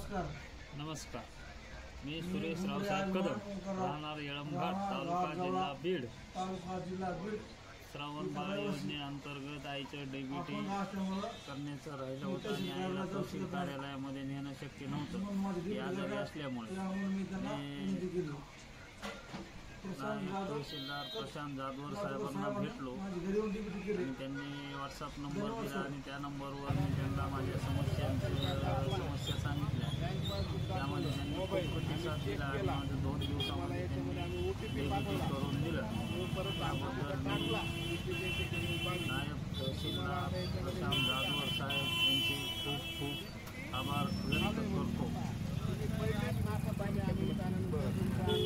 नमस्कार. मी सुरेश रावसाहेब कदम, राहणार येळंबघाट, तालुका जिल्हा बीड. श्रावण बाळ योजनेअंतर्गत आईचं डीबीटी करण्याचं राहिलं होतं आणि आईला तहसील कार्यालयामध्ये नेणं शक्य नव्हतं. ती आजारी असल्यामुळे तहसीलदार प्रशांत जाधवर साहेबांना भेटलो आणि त्यांनी व्हॉट्सअप नंबर दिला आणि त्या नंबरवर मी त्यांना माझ्या समस्या सांगितल्या. त्यामध्ये त्यांनी खूप प्रतिसाद दिला आणि माझं 2 दिवसामध्ये त्यांनी डीबीटी करून दिलं. त्याबद्दल मी नायब तहसीलदार प्रशांत जाधवर साहेब यांचे खूप खूप आभार व्यक्त करतो.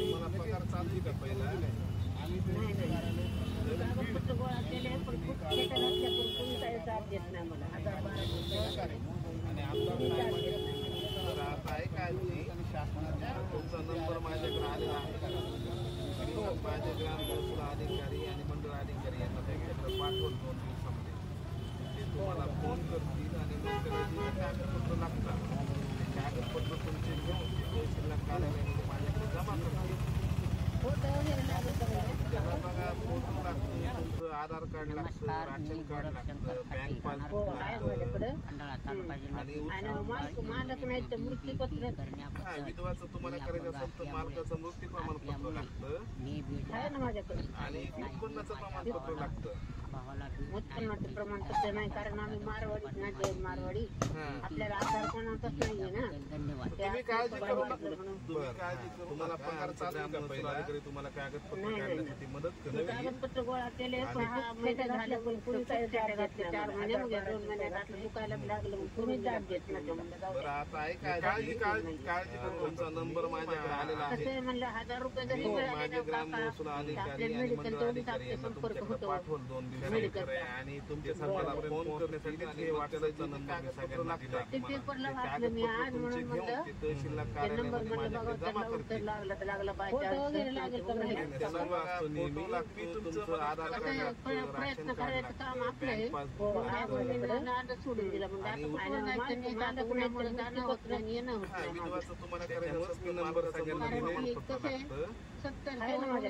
मला पगार चालू का पहिला आणि आता आहे काय तुमचा नंबर माझ्याकडे आलेला आहे. माझे ग्राम महसूल अधिकारी आणि मंडळ अधिकारी यांना त्यांच्याकडे पाठवून 2 दिवसामध्ये ते तुम्हाला फोन करतील आणि मग त्याला कागदपत्र लागतात. कागदपत्र तुमचे घेऊन तहसील कार्यालयामध्ये माझ्याकडे जमा करतील. त्याला बघा फोटो लागतो, तुमचं आधार कार्ड लागतं, राशन कार्ड लागतं, बँक पासबुक लागतं आणि विधवाचं तुम्हाला करायचं असेल तर मालकाचं मृत्यू प्रमाणपत्र लागतं आणि उत्पन्नाचं प्रमाणपत्र लागतं. उत्पन्नाचं प्रमाणपत्र नाही कारण आम्ही मारवाडी ना जैन मारवाडी, आपल्याला आधार कोणाचाच नाहीये ना. तुम्ही काळजी करू नका. तुम्हाला पगार चालू का पहिला अधिकारी तुम्हाला कागदपत्र काढण्यासाठी मदत करते. कागदपत्र गोळा केले महिने झाले पण कुणी काय घातले 4 महिने म्हणजे 2 महिन्यात दुखायला लागलं कुणी जाग घेत नाही. बरं आता आहे काय काळजी करू. तुमचा नंबर माझ्याकडे आलेला आहे. म्हणलं 1000 रुपये जरी माझे ग्राम महसूल अधिकारी आणि मंडळ अधिकारी यांना तुमच्याकडे पाठवून 2 दिवसानंतर आणि तुमच्या सर्वांना फोन करण्यासाठी ते व्हॉट्सअपचा नंबर सगळ्यांना दिला. ते पेपरला वाचलं मी आज म्हणून म्हणलं तहसीलला कार्यालयामध्ये माझ्याकडे जमा करतील. लागला पाहिजे तुमचं आधार कार्ड प्रयत्न करायचं काम आपलं सोडून दिला म्हणजे विधवाचं तुम्हाला करायचं नंबर सगळ्यांना 70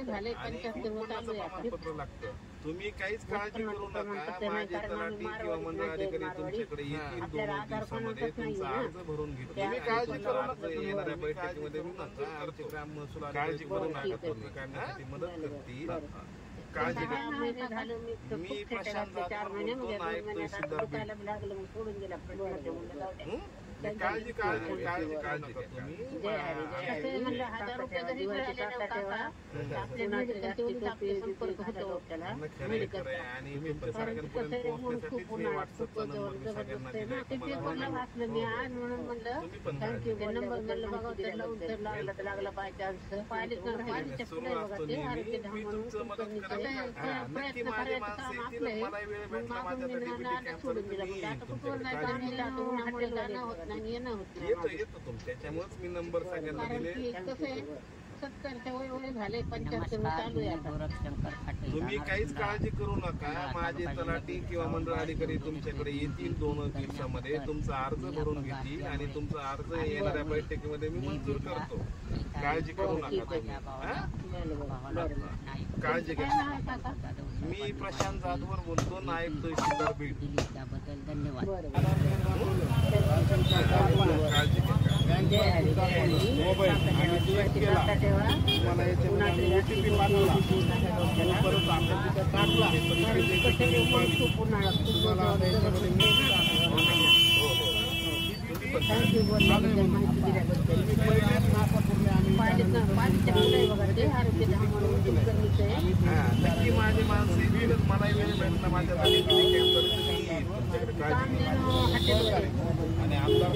झाले 75 लागतं. तुम्ही काहीच काळजी करू नका. माझे तलाठी किंवा मंडळ अधिकारी तुमच्याकडे येतील 2 दिवसामध्ये तुमचा अर्ज भरून घेतील. तुम्ही काळजी करू नका. येणाऱ्या बैठकीमध्ये आमचे ग्राम महसूल काळजी करू नका. तुम्ही काढण्यासाठी मदत करतील. काळजी घ्या. मी प्रशांत जाधव बोलतो, नायब तहसीलदार बीड. सोडून दिला काळजी नका तुम्ही. म्हणलं 1000 रुपये जरी संपर्क होतो त्याला आणि व्हॉट्सअपचा नंबर सगळ्यांना दिला. पेपरला वाचलं मी आज म्हणून म्हणलं नंबर म्हणलं बघा तर लावून तर लागला तर लागला पाहिजे प्रयत्न करायचं काम आपलं सोडून दिलं म्हणजे आता कुठून जाणं होत नाही येणं होत नाही. येतो तुमच्यामुळेच मी नंबर सगळ्यांना दिले. कसं आहे 70च्या वय झाले 75 चालू आहे. तुम्ही काहीच काळजी करू नका. माझे तलाठी किंवा मंडळ अधिकारी तुमच्याकडे येतील 2 दिवसामध्ये. तुमचा अर्ज भरून घेतील आणि तुमचा अर्ज येणाऱ्या बैठकीमध्ये मी मंजूर करतो. काळजी करू नका. काळजी घ्या. मी प्रशांत जाधवर बोलतो, नायब तहसीलदार बीड. काळजी घ्या. नक्की माझी माणसं येतील. मला वेळ भेटला माझ्यासाठी तुमच्याकडे काळजी आणि आमदार